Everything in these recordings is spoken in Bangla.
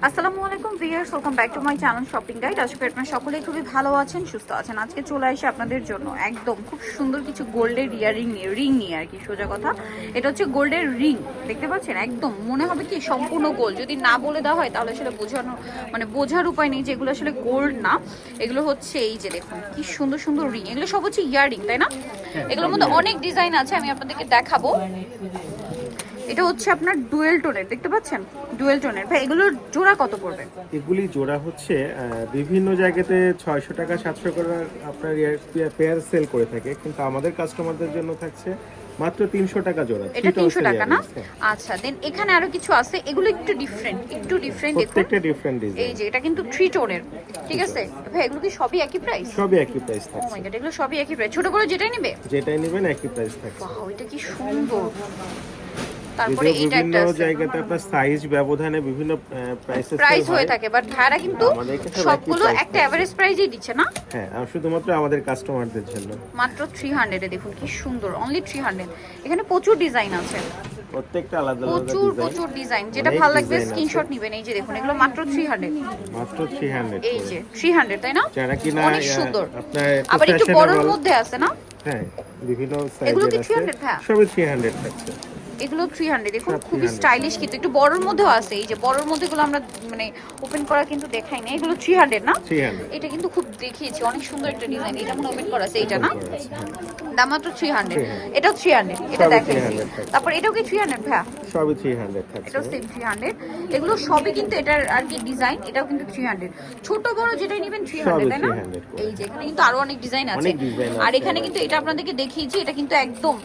আসসালামু আলাইকুম viewers, welcome back to my channel shopping guide. আশা করি আপনারা সকলেই খুবই ভালো আছেন, সুস্থ আছেন। আজকে চলে আসি আপনাদের জন্য একদম খুব সুন্দর কিছু গোল্ডের রিং নিয়ে আর কি, সোজা কথা। এটা হচ্ছে গোল্ডের রিং, দেখতে পাচ্ছেন? একদম মনে হবে কি সম্পূর্ণ গোল্ড। যদি না বলে দেওয়া হয় তাহলে আসলে বোঝার উপায় নেই যে এগুলো আসলে গোল্ড না। এগুলো হচ্ছে এই যে দেখুন কি সুন্দর সুন্দর রিং, এগুলো সব হচ্ছে ইয়াররিং, তাই না? এগুলোর মধ্যে অনেক ডিজাইন আছে, আমি আপনাদেরকে দেখাবো। এটা হচ্ছে আপনার ডুয়েল টোনের, দেখতে পাচ্ছেন? ডুয়েল টোনের। ভাই এগুলোর জোড়া কত পড়বে? এগুলি জোড়া হচ্ছে বিভিন্ন জায়গাতে 600 টাকা 700 করে আপনার পেয়ার সেল করে থাকে, কিন্তু আমাদের কাস্টমারদের জন্য থাকছে মাত্র 300 টাকা জোড়া। এটা 300 টাকা না? আচ্ছা, দেন এখানে আরো কিছু আছে, এগুলো একটু ডিফারেন্ট দেখুন। প্রত্যেকটা ডিফারেন্ট ডিজাইন। এই যে এটা কিন্তু 3 টোনের, ঠিক আছে? ভাই এগুলো কি সবই একই প্রাইস? সবই একই প্রাইস ও থাকছে। মাই গড, এগুলো সবই একই প্রাইস, ছোট বড় যেটাই নেবে যেটাই নেবেন একই প্রাইস থাকছে। ওয়াও, এটা কি সুন্দর। তারপরে এটা বিভিন্ন একটা আছে, জায়গাতে আপনার সাইজ ব্যবধানে বিভিন্ন প্রাইস হয়ে থাকে, বাট ভাড়া কিন্তু সবগুলো একটা এভারেজ প্রাইসই দিচ্ছে না? হ্যাঁ, শুধুমাত্র আমাদের কাস্টমারদের জন্য মাত্র 300 এ। দেখুন কি সুন্দর, অনলি 300। এখানে প্রচুর ডিজাইন আছে, প্রত্যেকটা আলাদা আলাদা প্রচুর ডিজাইন। যেটা ভালো লাগবে স্ক্রিনশট নেবেন। এই যে দেখুন, এগুলো মাত্র 300। মাত্র 300। এই যে 300, তাই না? যারা কিনা অনেক সুন্দর। আপনার আবার একটু বড়র মধ্যে আছে না? হ্যাঁ, বিভিন্ন এগুলো কি সাইজের 300? হ্যাঁ, সবই 300 থাকছে। এগুলো 300। দেখুন খুবই স্টাইলিশ, কিন্তু একটু বড়র মধ্যেও আছে। এই যে বড়র মধ্যে গুলো আমরা মানে ওপেন করা কিন্তু দেখাই না। এগুলো 300 না? 300। এটা কিন্তু খুব দেখিয়েছি, অনেক সুন্দর একটা ডিজাইন। এটা মনে ওপেন করা আছে, এটা না? দাম মাত্র 300। এটাও 300, এটা দেখাইছি। তারপর এটাও কি 300? হ্যাঁ, সবই 300 থাকছে। এটাও সেম 300। এগুলো সবই কিন্তু এটার আর কি ডিজাইন। এটাও কিন্তু 300, ছোট বড় যেটাই নেবেন 300, তাই না? এই যে এখানে কিন্তু আরো অনেক ডিজাইন আছে। আর এখানে কিন্তু এটা আপনাদেরকে দেখিয়েছি, এটা কিন্তু একদম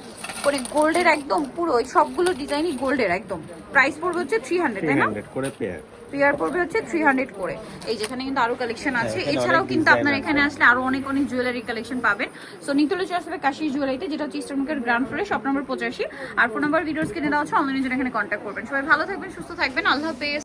মানে গোল্ডের, একদম পুরো সবগুলো ডিজাইনই গোল্ডের একদম। প্রাইস পড়বে হচ্ছে 300, তাই না? 300 করে পেয়ার। পেয়ার পড়বে হচ্ছে 300 করে। এই যেখানে কিন্তু আরো কালেকশন আছে। এছাড়াও কিন্তু আপনার এখানে আসলে আরো অনেক জুয়েলারি কালেকশন পাবেন। সো নিতলে চলে আসবে কাশিস জুয়েলারিতে, যেটা হচ্ছে ইস্টার্নকের গ্রাউন্ড ফ্লোরে, শপ নম্বর 85। আর ফোন নাম্বার ভিডিওস কিনে দেওয়া হচ্ছে, অনলাইনে জন্য এখানে কন্ট্যাক্ট করবেন। সবাই ভালো থাকবেন, সুস্থ থাকবেন, আল্লাহ হাফেজ।